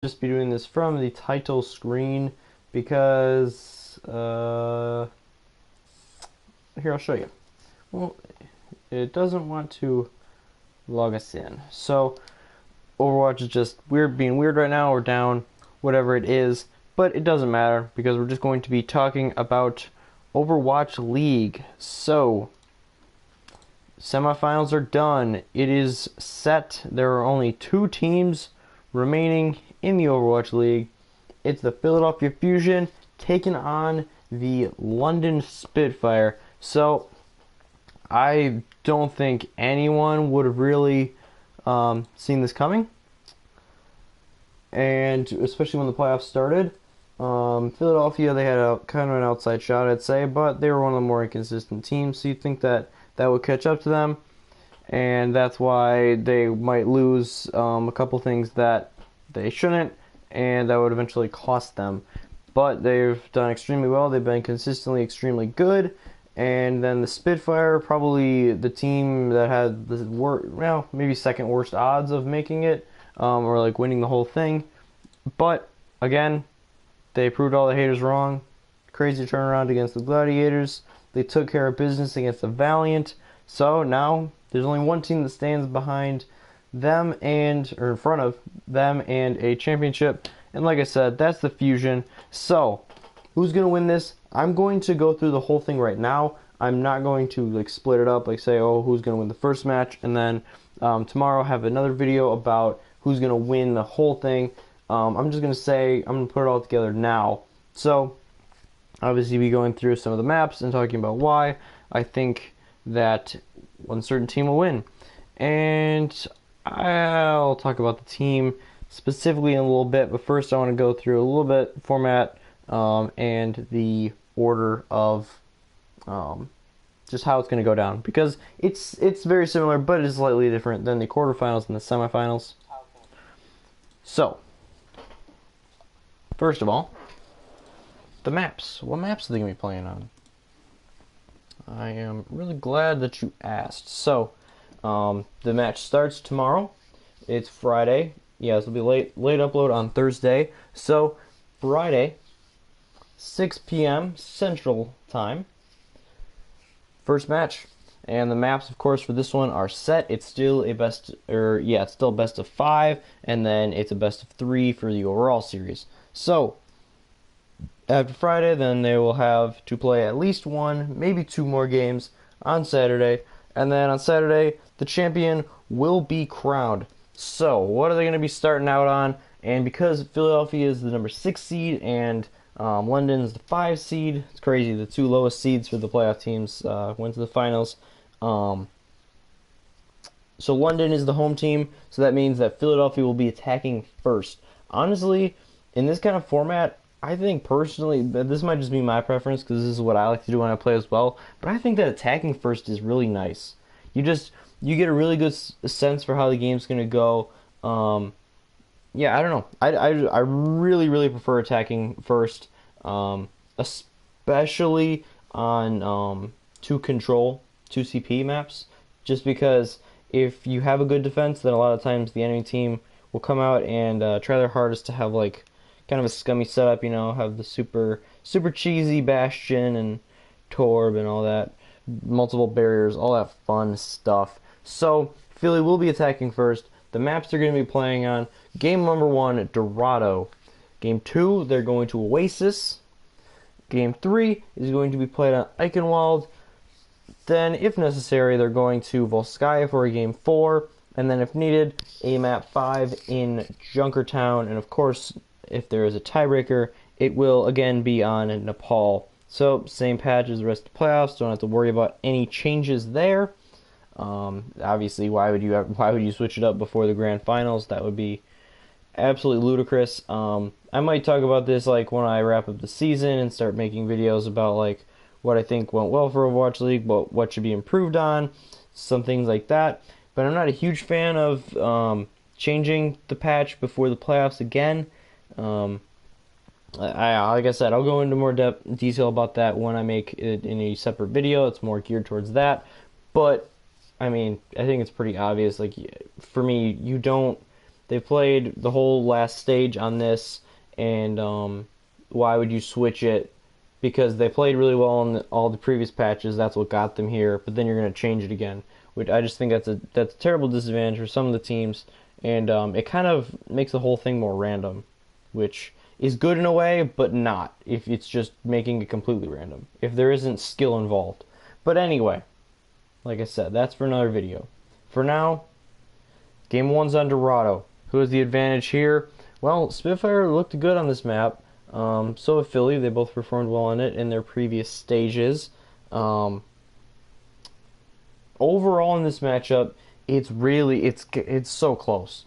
just be doing this from the title screen because here, I'll show you. Well, it doesn't want to log us in. So Overwatch is just being weird right now, or down, whatever it is, but it doesn't matter because we're just going to be talking about Overwatch League. So semifinals are done. It is set. There are only 2 teams remaining in the Overwatch League. It's the Philadelphia Fusion taking on the London Spitfire. So I don't think anyone would have really seen this coming, and especially when the playoffs started. Philadelphia, they had a kind of an outside shot, I'd say, but they were one of the more inconsistent teams, so you'd think that that would catch up to them, and that's why they might lose a couple things that they shouldn't, and that would eventually cost them. But they've done extremely well. They've been consistently extremely good. And then the Spitfire, probably the team that had the maybe second worst odds of making it, or like winning the whole thing. But again, they proved all the haters wrong. Crazy turnaround against the Gladiators. They took care of business against the Valiant. So now there's only one team that stands behind them or in front of them and a championship. And like I said, that's the Fusion. So who's going to win this? I'm going to go through the whole thing right now. I'm not going to like split it up, like say, oh, who's going to win the first match, and then tomorrow have another video about who's going to win the whole thing. I'm just going to say, I'm going to put it all together now. So obviously be going through some of the maps and talking about why I think that one certain team will win. And I'll talk about the team specifically in a little bit, but first I want to go through a little bit format and the order of just how it's going to go down, because it's very similar, but it is slightly different than the quarterfinals and the semifinals. So first of all, the maps. What maps are they going to be playing on? I am really glad that you asked. So the match starts tomorrow. It's Friday. Yeah, this will be late upload on Thursday. So Friday, 6 p.m. Central Time. First match. And the maps, of course, for this one are set. It's still a best of 5, and then it's a best of 3 for the overall series. So after Friday, then they will have to play at least 1, maybe 2 more games on Saturday. And then on Saturday, the champion will be crowned. So what are they going to be starting out on? And because Philadelphia is the number 6 seed and London's the 5 seed, it's crazy. The 2 lowest seeds for the playoff teams went to the finals. So London is the home team, so that means that Philadelphia will be attacking first. Honestly, in this kind of format, I think personally, this might just be my preference because this is what I like to do when I play as well, but I think that attacking first is really nice. You get a really good sense for how the game's going to go. Yeah, I don't know. I really prefer attacking first, especially on 2 control, 2 CP maps, just because if you have a good defense, then a lot of times the enemy team will come out and try their hardest to have like kind of a scummy setup, have the super cheesy Bastion and Torb and all that, multiple barriers, all that fun stuff. So Philly will be attacking first. The maps they're going to be playing on: game number 1, Dorado. Game 2, they're going to Oasis. Game 3 is going to be played on Eichenwald. Then, if necessary, they're going to Volskaya for a game 4. And then, if needed, a map 5 in Junkertown. And of course, if there is a tiebreaker, it will again be on Nepal. So, same patch as the rest of the playoffs. Don't have to worry about any changes there. Obviously, why would you switch it up before the grand finals? That would be absolutely ludicrous. I might talk about this like when I wrap up the season and start making videos about like what I think went well for Overwatch League, but what should be improved on, some things like that. But I'm not a huge fan of changing the patch before the playoffs again. Like I said, I'll go into more detail about that when I make it in a separate video. It's more geared towards that. But I mean, I think it's pretty obvious. Like, for me, you don't They played the whole last stage on this, and why would you switch it? Because they played really well in all the previous patches. That's what got them here. But then you're going to change it again, which I just think that's a terrible disadvantage for some of the teams, and it kind of makes the whole thing more random, which is good in a way, but not if it's just making it completely random, if there isn't skill involved. But anyway, like I said, that's for another video. For now, Game 1's on Dorado. Who has the advantage here? Well, Spitfire looked good on this map. So did Philly. They both performed well on it in their previous stages. Overall in this matchup, it's so close.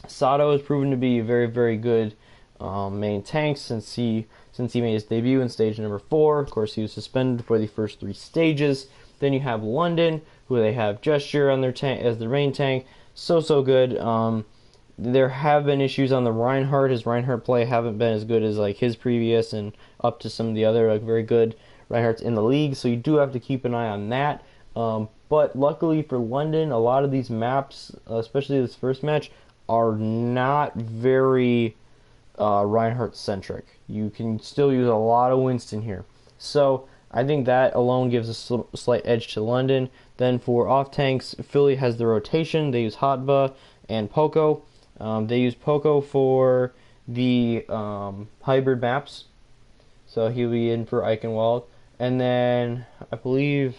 Sato has proven to be a very, very good main tank since he made his debut in stage number 4. Of course, he was suspended for the first 3 stages. Then you have London, who they have Gesture on their tank as their main tank. So good. There have been issues on the Reinhardt. His Reinhardt play haven't been as good as like his previous and up to some of the other like very good Reinhardts in the league. So you do have to keep an eye on that. But luckily for London, a lot of these maps, especially this first match, are not very Reinhardt centric. You can still use a lot of Winston here. So I think that alone gives a slight edge to London. Then for off tanks, Philly has the rotation. They use Hotba and Poco. They use Poco for the hybrid maps, so he'll be in for Eichenwald. And then I believe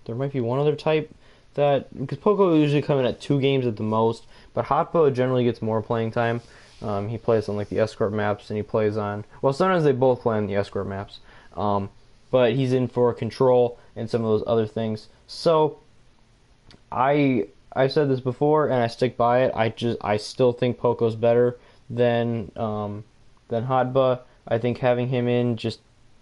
there might be one other type that, because Poco will usually come in at 2 games at the most, but Hotba generally gets more playing time. He plays on like the escort maps, and he plays on, well, sometimes they both play on the escort maps, but he's in for control and some of those other things. So I've said this before, and I stick by it. I still think Poco's better than Hotba. I think having him in,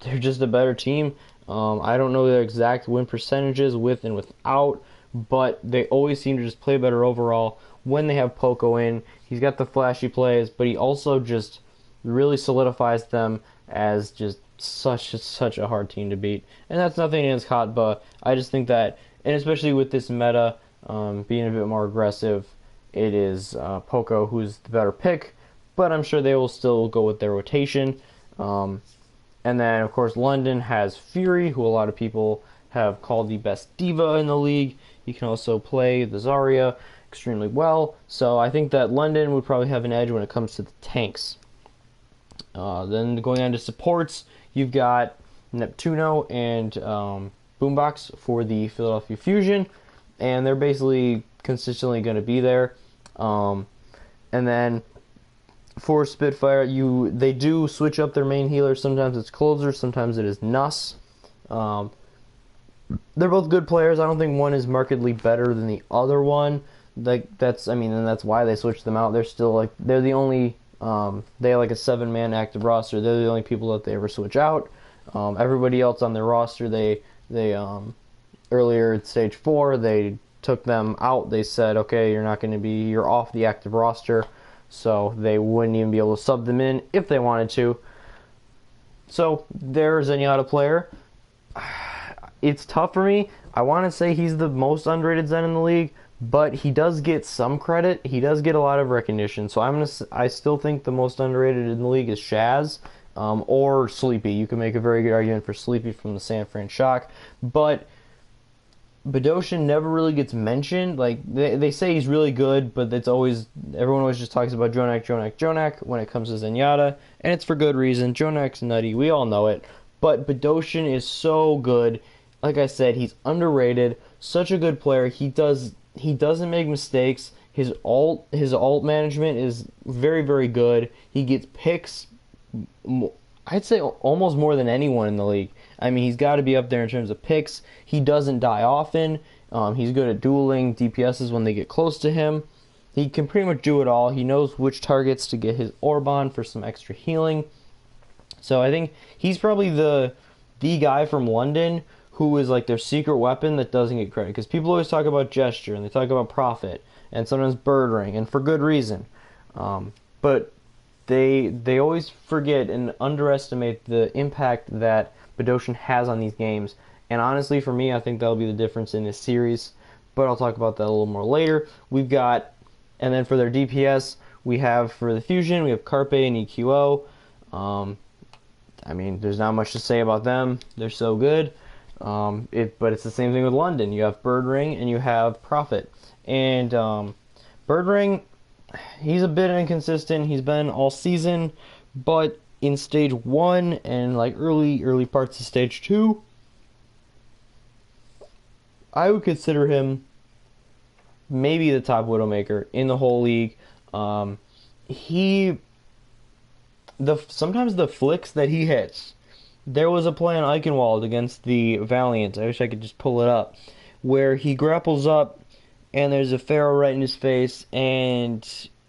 they're just a better team. I don't know their exact win percentages with and without, but they always seem to just play better overall when they have Poco in. He's got the flashy plays, but he also just really solidifies them as just such a hard team to beat. And that's nothing against Hotba. I just think that, and especially with this meta being a bit more aggressive, it is Poco who's the better pick, but I'm sure they will still go with their rotation. And then, of course, London has Fury, who a lot of people have called the best diva in the league. He can also play the Zarya extremely well, so I think that London would probably have an edge when it comes to the tanks. Then going on to supports, you've got Neptuno and Boombox for the Philadelphia Fusion, and they're basically consistently going to be there. And then for Spitfire, they do switch up their main healer. Sometimes it's Closer, sometimes it is Nuss. They're both good players. I don't think one is markedly better than the other one. And that's why they switched them out. They're the only they have like a 7-man active roster. They're the only people that they ever switch out. Everybody else on their roster, they earlier at stage 4, they took them out. They said, okay, you're off the active roster, so they wouldn't even be able to sub them in if they wanted to. So there's Zenyatta player. It's tough for me. I want to say he's the most underrated Zen in the league, but he does get some credit. He does get a lot of recognition. So I still think the most underrated in the league is Shaz, or Sleepy. You can make a very good argument for Sleepy from the San Fran Shock, but Badoshin never really gets mentioned. Like they say he's really good, but everyone always just talks about Jonak when it comes to Zenyatta, and it's for good reason. Jonak's nutty, we all know it, but Badoshin is so good. Like I said, he's underrated. Such a good player. He doesn't make mistakes. His ult management is very, very good. He gets picks, I'd say almost more than anyone in the league. I mean, he's got to be up there in terms of picks. He doesn't die often. He's good at dueling DPSs when they get close to him. He can pretty much do it all. He knows which targets to get his orb on for some extra healing. So I think he's probably the guy from London who is like their secret weapon that doesn't get credit. Because people always talk about Gesture, and they talk about Prophet, and sometimes Bird Ring, and for good reason. But they always forget and underestimate the impact that Badoshin has on these games. And honestly, for me, I think that'll be the difference in this series. But I'll talk about that a little more later. We've got And then for their DPS, we have for the Fusion, we have Carpe and EQO. I mean, there's not much to say about them. They're so good. But it's the same thing with London. You have Birdring and you have Prophet. And Birdring, he's a bit inconsistent. He's been all season, but in stage 1 and like early parts of stage 2, I would consider him maybe the top Widowmaker in the whole league. Sometimes the flicks that he hits. There was a play on Eichenwald against the Valiant. I wish I could just pull it up, where he grapples up and there's a Pharaoh right in his face and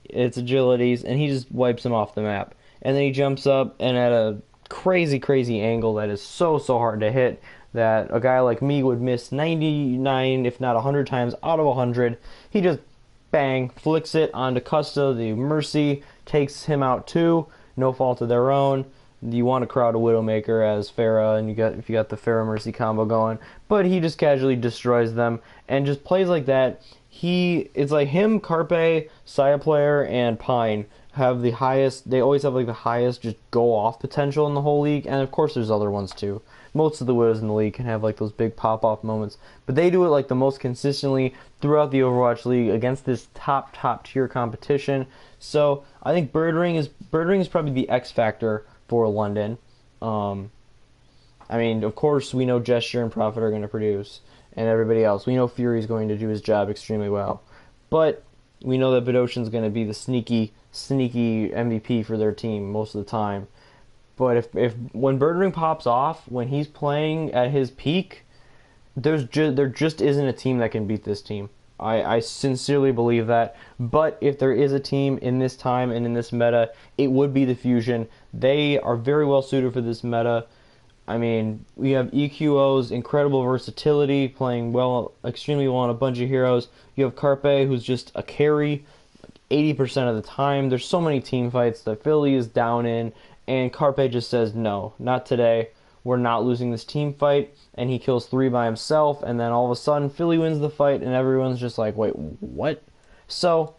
it's agilities and he just wipes him off the map. And then he jumps up and at a crazy angle that is so hard to hit, that a guy like me would miss 99 if not 100 times out of 100. He just bang flicks it onto Custa. The Mercy takes him out too, no fault of their own. You want to crowd a Widowmaker as Pharah, and if you got the Pharah Mercy combo going, but he just casually destroys them and just plays like that. It's like him, Carpe, Saya Player, and Pine have the highest. They always have like the highest just go off potential in the whole league, and of course there's other ones too. Most of the Widows in the league can have like those big pop off moments, but they do it like the most consistently throughout the Overwatch League against this top tier competition. So I think Birdring is probably the X factor for London. I mean, of course, we know Gesture and Prophet are going to produce, and everybody else. We know Fury's going to do his job extremely well. But we know that Bedosian's going to be the sneaky MVP for their team most of the time. But if when Birdring pops off, when he's playing at his peak, there just isn't a team that can beat this team. I sincerely believe that. But if there is a team in this time and in this meta, it would be the Fusion. They are very well suited for this meta. I mean, we have EQO's incredible versatility, playing extremely well on a bunch of heroes. You have Carpe, who's just a carry 80% of the time. There's so many team fights that Philly is down in, and Carpe just says, no, not today. We're not losing this team fight, and he kills 3 by himself, and then all of a sudden Philly wins the fight, and everyone's just like, wait, what? So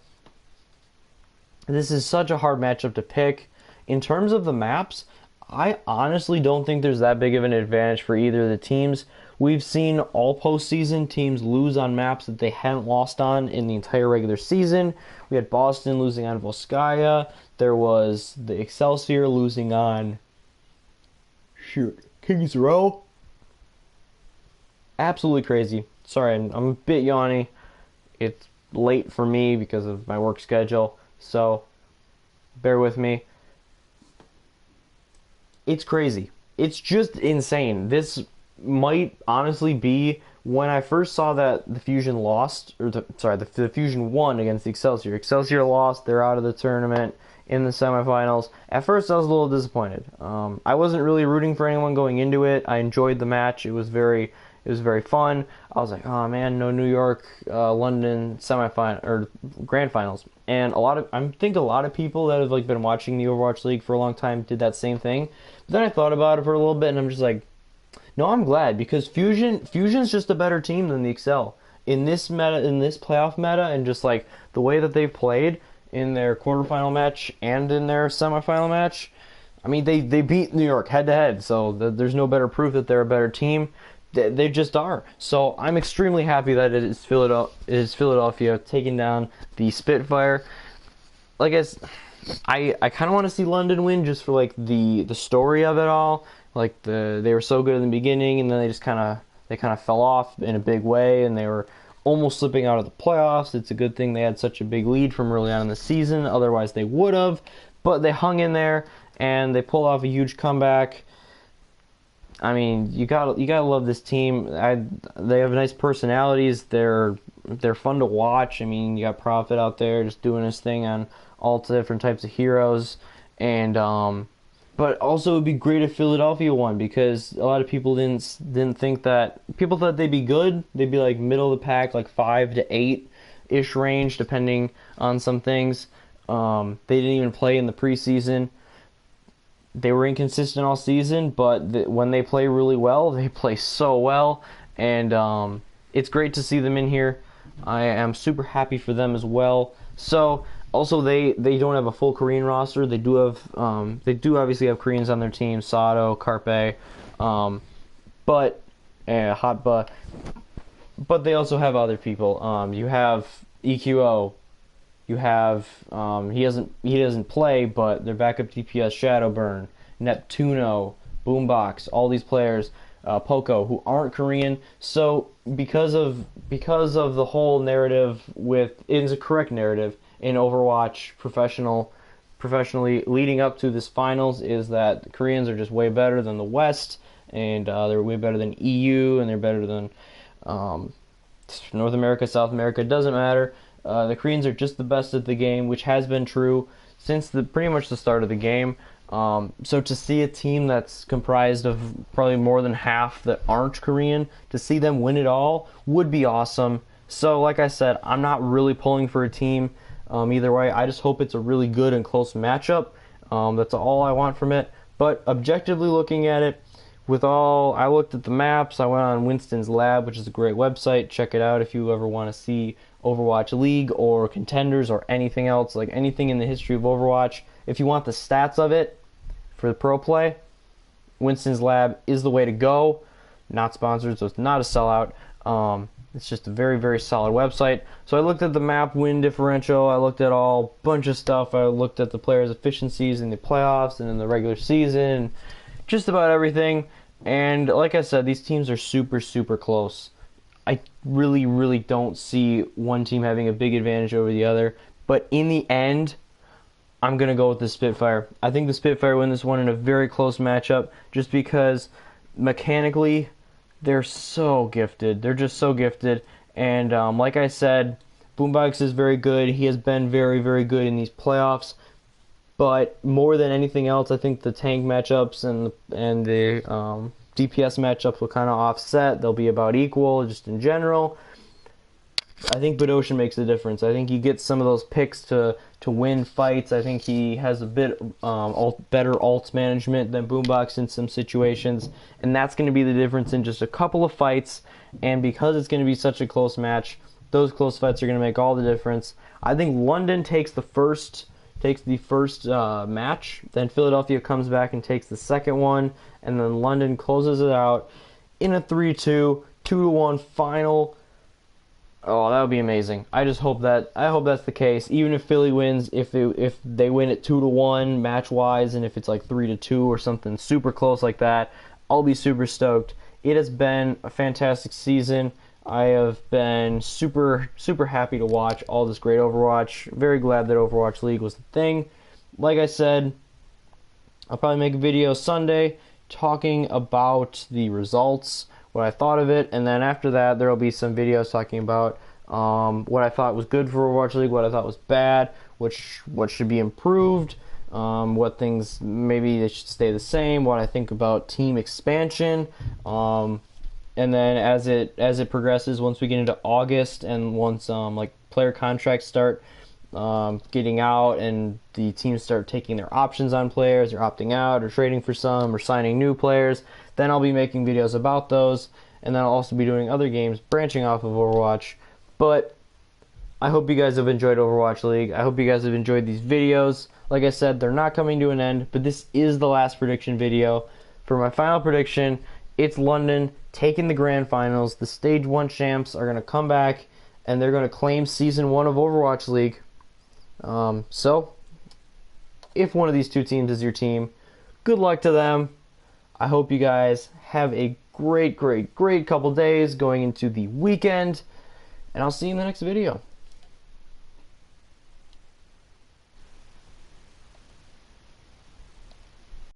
this is such a hard matchup to pick. In terms of the maps, I honestly don't think there's that big of an advantage for either of the teams. We've seen all postseason teams lose on maps that they hadn't lost on in the entire regular season. We had Boston losing on Volskaya. There was the Excelsior losing on Kings Row. Absolutely crazy. Sorry, I'm a bit yawny. It's late for me because of my work schedule, so bear with me. It's crazy. It's just insane. This might honestly be, when I first saw that the Fusion lost, or the Fusion won against the Excelsior. Excelsior lost. They're out of the tournament in the semifinals. At first, I was a little disappointed. I wasn't really rooting for anyone going into it. I enjoyed the match. It was very fun. I was like, oh man, no New York, London semifinal or grand finals. And I think a lot of people that have like been watching the Overwatch League for a long time did that same thing. But then I thought about it for a little bit, and I'm just like, no, I'm glad, because Fusion's just a better team than the Excel in this meta, in this playoff meta, and just like the way that they've played in their quarterfinal match and in their semifinal match. I mean, they beat New York head to head, so there's no better proof that they're a better team. They just are. So I'm extremely happy that it is Philadelphia taking down the Spitfire. Like I kind of want to see London win just for like the story of it all. Like they were so good in the beginning, and then they kind of fell off in a big way, and they were almost slipping out of the playoffs. It's a good thing they had such a big lead from early on in the season. Otherwise, they would have. But they hung in there, and they pulled off a huge comeback. I mean, you gotta love this team. They have nice personalities. They're fun to watch. I mean, you got Prophet out there just doing his thing on all different types of heroes, and but also it'd be great if Philadelphia won, because a lot of people didn't think that. People thought they'd be good. They'd be like middle of the pack, like 5 to 8 ish range, depending on some things. They didn't even play in the preseason. They were inconsistent all season, but when they play really well, they play so well, and it's great to see them in here. I am super happy for them as well. So also they don't have a full Korean roster. They do obviously have Koreans on their team, Sato, Carpe, but Hot but they also have other people. You have EQO. You have he doesn't play, but their backup DPS Shadowburn, Neptuno, Boombox, all these players, Poco, who aren't Korean. So because of the whole narrative it's a correct narrative in Overwatch professionally leading up to this finals is that the Koreans are just way better than the West, and they're way better than EU, and they're better than North America, South America. It doesn't matter. The Koreans are just the best at the game, which has been true since pretty much the start of the game. So to see a team that's comprised of probably more than half that aren't Korean, to see them win it all would be awesome. So like I said, I'm not really pulling for a team either way. I just hope it's a really good and close matchup. That's all I want from it. But objectively looking at it, I looked at the maps. I went on Winston's Lab, which is a great website. Check it out if you ever want to see Overwatch League or Contenders or anything else, like anything in the history of Overwatch. If you want the stats of it for the pro play, Winston's Lab is the way to go. Not sponsored, so it's not a sellout. It's just a very, very solid website. So I looked at the map win differential. I looked at all bunch of stuff. I looked at the players' efficiencies in the playoffs and in the regular season. Just about everything. And like I said, these teams are super, super close. I really, really don't see one team having a big advantage over the other. But in the end, I'm going to go with the Spitfire. I think the Spitfire win this one in a very close matchup just because mechanically they're so gifted. They're just so gifted. And like I said, Boombox is very good. He has been very, very good in these playoffs. But more than anything else, I think the tank matchups and the DPS matchups will kind of offset. They'll be about equal just in general. I think Bedosian makes a difference. I think he gets some of those picks to win fights. I think he has a bit better ult management than Boombox in some situations. And that's going to be the difference in just a couple of fights. And because it's going to be such a close match, those close fights are going to make all the difference. I think London takes the first match, then Philadelphia comes back and takes the second one, and then London closes it out in a 3-2, 2-1 final. Oh, that would be amazing. I hope that's the case. Even if Philly wins, if they win it 2-1 match wise, and if it's like 3-2 or something super close like that, I'll be super stoked. It has been a fantastic season. I have been super, super happy to watch all this great Overwatch. Very glad that Overwatch League was the thing. Like I said, I'll probably make a video Sunday talking about the results, what I thought of it, and then after that there will be some videos talking about what I thought was good for Overwatch League, what I thought was bad, what should be improved, what things maybe they should stay the same, what I think about team expansion. And then as it progresses, once we get into August and once like player contracts start getting out and the teams start taking their options on players, or opting out, or trading for some, or signing new players, then I'll be making videos about those, and then I'll also be doing other games branching off of Overwatch. But I hope you guys have enjoyed Overwatch League. I hope you guys have enjoyed these videos. Like I said, they're not coming to an end, but this is the last prediction video. For my final prediction, it's London taking the grand finals. The Stage 1 champs are going to come back, and they're going to claim Season 1 of Overwatch League. So, if one of these two teams is your team, good luck to them. I hope you guys have a great, great, great couple days going into the weekend, and I'll see you in the next video.